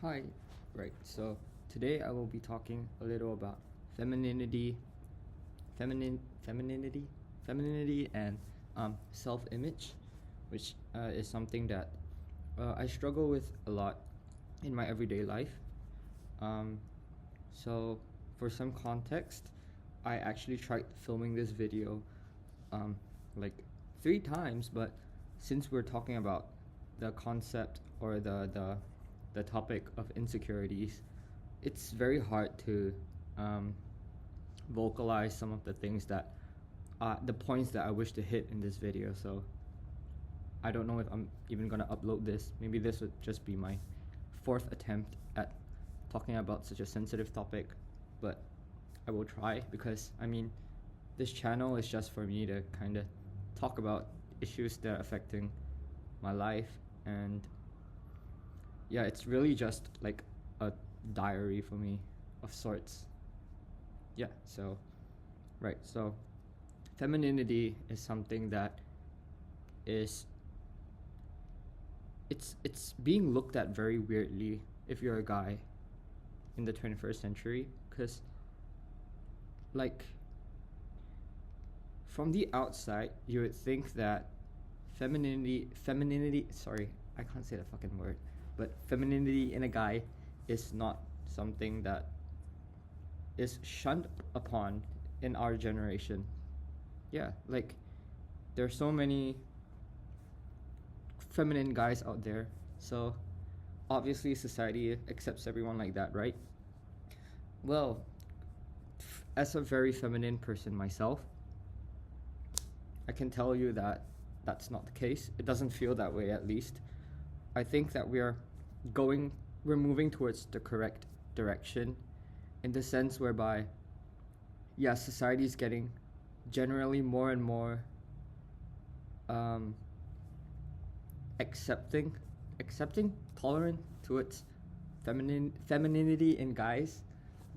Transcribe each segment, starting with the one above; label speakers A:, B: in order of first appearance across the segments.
A: Hi, right. So today I will be talking a little about femininity, femininity, femininity, and self-image, which is something that I struggle with a lot in my everyday life. Um, so for some context, I actually tried filming this video um, like 3 times, but since we're talking about the concept or the topic of insecurities, it's very hard to um, vocalize some of the things that the points that I wish to hit in this video. So I don't know if I'm even gonna upload this. Maybe this would just be my fourth attempt at talking about such a sensitive topic, but I will try because this channel is just for me to kind of talk about issues that are affecting my life, and yeah, it's really just like a diary for me of sorts. Yeah, so right, so femininity is something that is it's being looked at very weirdly if you're a guy in the 21st century, because like from the outside you would think that femininity sorry, I can't say the fucking word, but femininity in a guy is not something that is shunned upon in our generation. Yeah, like there's so many feminine guys out there, so obviously society accepts everyone like that, right? Well, as a very feminine person myself, I can tell you that that's not the case. It doesn't feel that way, at least. I think that we're moving towards the correct direction, in the sense whereby, yeah, society is getting generally more and more um, accepting, tolerant towards femininity in guys,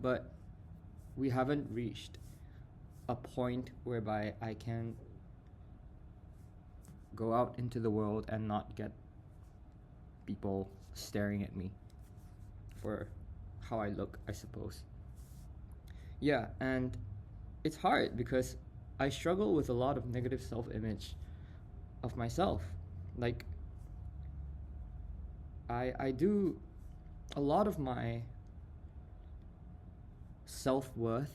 A: but we haven't reached a point whereby I can go out into the world and not get people staring at me for how I look, I suppose. Yeah, and it's hard because I struggle with a lot of negative self-image of myself. Like I do a lot of my self-worth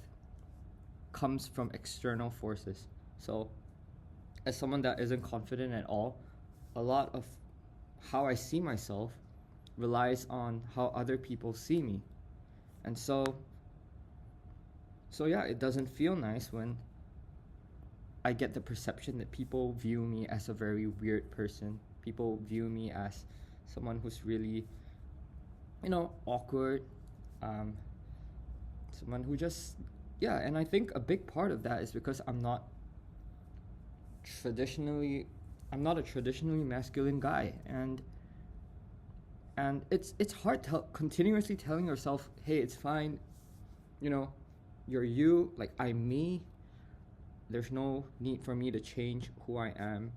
A: comes from external forces. So as someone that isn't confident at all, a lot of how I see myself relies on how other people see me. And so yeah, it doesn't feel nice when I get the perception that people view me as a very weird person. People view me as someone who's really, awkward. Um, Someone who just, yeah, and I think a big part of that is because traditionally, I'm not a traditionally masculine guy, and it's hard continuously telling yourself, hey, it's fine, you know, you're you, like I'm me. There's no need for me to change who I am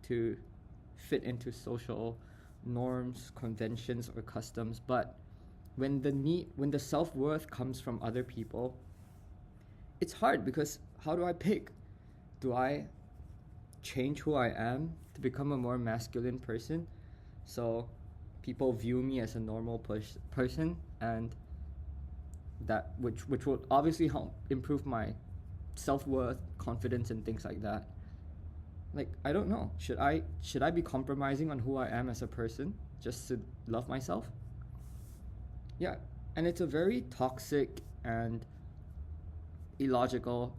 A: to fit into social norms, conventions, or customs. But when the self-worth comes from other people, it's hard because how do I pick? Do I change who I am to become a more masculine person, so people view me as a normal person, and that which will obviously help improve my self-worth, confidence, and things like that? Like, I don't know, should I be compromising on who I am as a person just to love myself? Yeah, and it's a very toxic and illogical.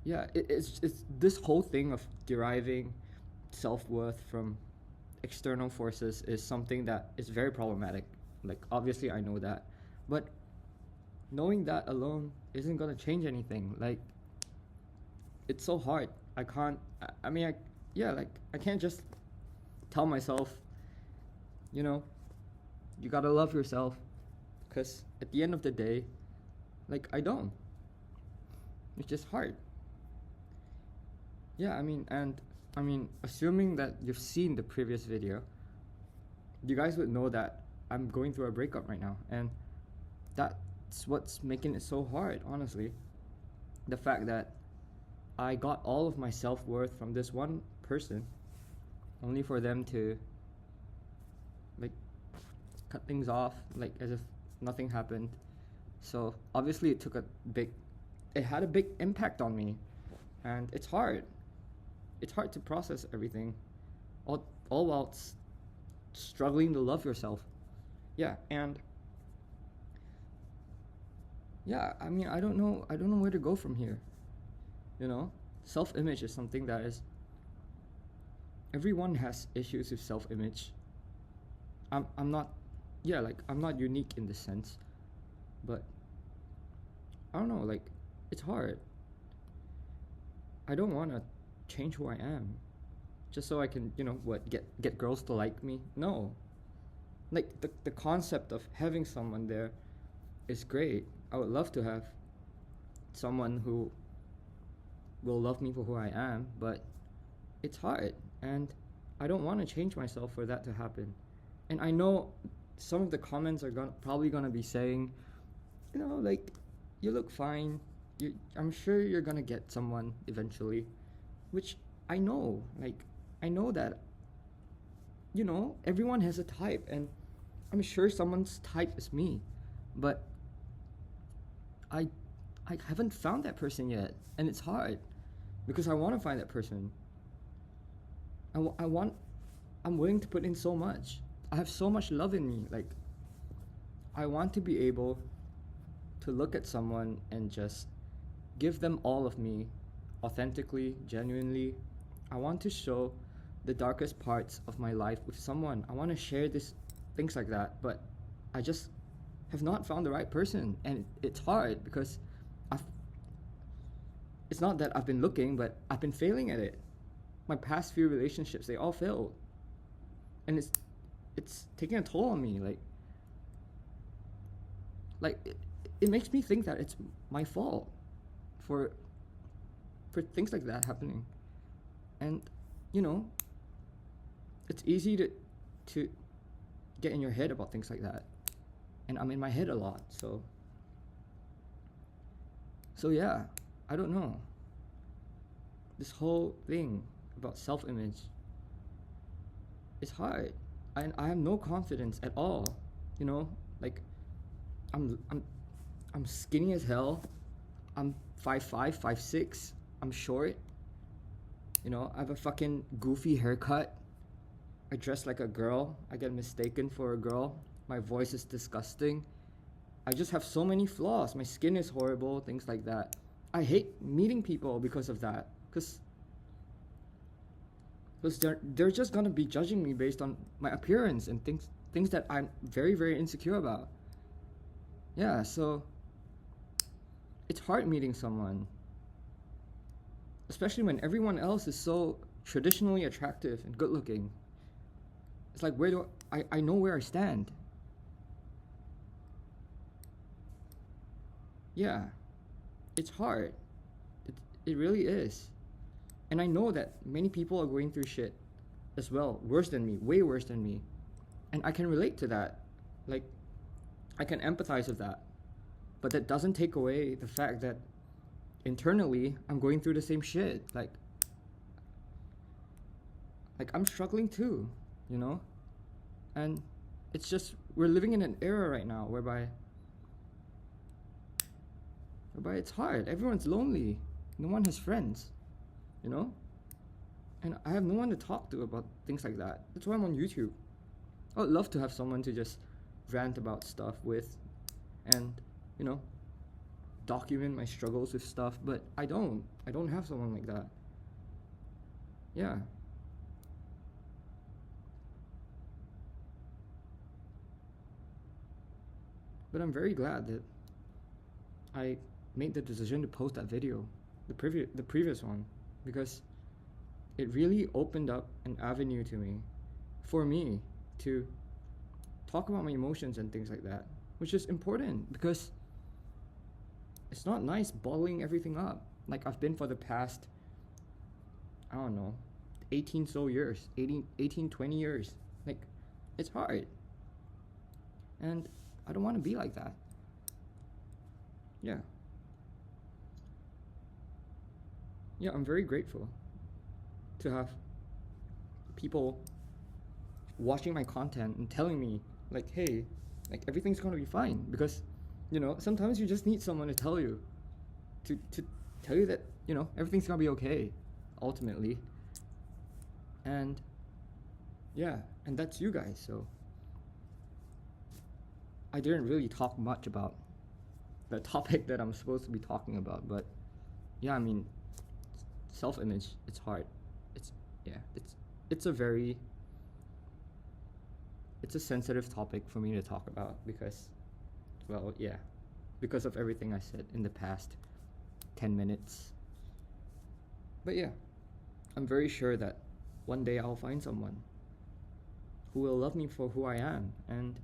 A: Yeah, it's this whole thing of deriving self-worth from external forces is something that is very problematic. Like, obviously I know that, but knowing that alone isn't gonna change anything. Like, it's so hard. I can't. I mean, yeah, like I can't just tell myself, you know, you gotta love yourself, because at the end of the day, like, I don't. It's just hard. Yeah, assuming that you've seen the previous video, you guys would know that I'm going through a breakup right now, and that's what's making it so hard, honestly. The fact that I got all of my self-worth from this one person, only for them to like cut things off, like as if nothing happened. So obviously it had a big impact on me, and it's hard. It's hard to process everything, all while struggling to love yourself. Yeah, and yeah, I mean, I don't know where to go from here. You know, self-image is something that is. Everyone has issues with self-image. I'm not, yeah, like I'm not unique in this sense, but I don't know, like it's hard. I don't want to change who I am, just so I can, get girls to like me. No, like the concept of having someone there is great. I would love to have someone who will love me for who I am, but it's hard, and I don't want to change myself for that to happen. And I know some of the comments are probably gonna be saying, like, you look fine. I'm sure you're gonna get someone eventually, which I know. Like, I know that. Everyone has a type, and I'm sure someone's type is me, but I haven't found that person yet, and it's hard because I want to find that person. I'm willing to put in so much. I have so much love in me. Like, I want to be able to look at someone and just give them all of me, authentically, genuinely. I want to show the darkest parts of my life with someone. I want to share things like that, but I just have not found the right person, and it's hard because it's not that I've been looking, but I've been failing at it. My past few relationships, they all failed, and it's taking a toll on me. It makes me think that it's my fault for things like that happening. And it's easy to get in your head about things like that, and I'm in my head a lot. So yeah, I don't know. This whole thing about self-image is hard. I have no confidence at all. Like I'm skinny as hell. I'm 5'5", 5'6". I'm short. I have a fucking goofy haircut. I dress like a girl. I get mistaken for a girl. My voice is disgusting. I just have so many flaws. My skin is horrible, things like that. I hate meeting people because of that. Because they're just gonna be judging me based on my appearance and things that I'm very, very insecure about. Yeah, so it's hard meeting someone, especially when everyone else is so traditionally attractive and good looking. It's like, where do I know where I stand? Yeah, it's hard. It really is. And I know that many people are going through shit as well, worse than me, way worse than me. And I can relate to that. Like, I can empathize with that. But that doesn't take away the fact that internally I'm going through the same shit. Like I'm struggling too, And it's just, we're living in an era right now whereby it's hard. Everyone's lonely. No one has friends. And I have no one to talk to about things like that. That's why I'm on YouTube. I would love to have someone to just rant about stuff with and, document my struggles with stuff, but I don't have someone like that. Yeah. But I'm very glad that I made the decision to post that video, the previous one, because it really opened up an avenue to me, for me to talk about my emotions and things like that, which is important because it's not nice bottling everything up like I've been for the past, I don't know, 18 so years, 18, 20 years. Like, it's hard. And I don't want to be like that. Yeah. Yeah, I'm very grateful to have people watching my content and telling me, like, hey, like, everything's gonna be fine. Because, sometimes you just need someone to tell you, to tell you that, everything's gonna be okay, ultimately. And yeah, and that's you guys. So I didn't really talk much about the topic that I'm supposed to be talking about, but yeah, I mean, self-image, it's hard. It's yeah, it's a very it's a sensitive topic for me to talk about because, well, yeah, because of everything I said in the past 10 minutes. But yeah, I'm very sure that one day I'll find someone who will love me for who I am, and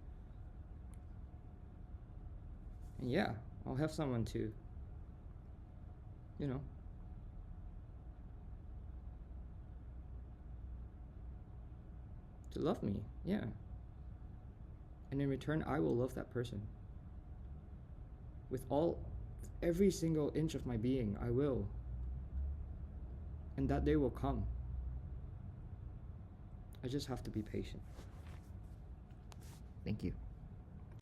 A: yeah, I'll have someone to, you know, to love me. Yeah. And in return, I will love that person. With every single inch of my being, I will. And that day will come. I just have to be patient. Thank you.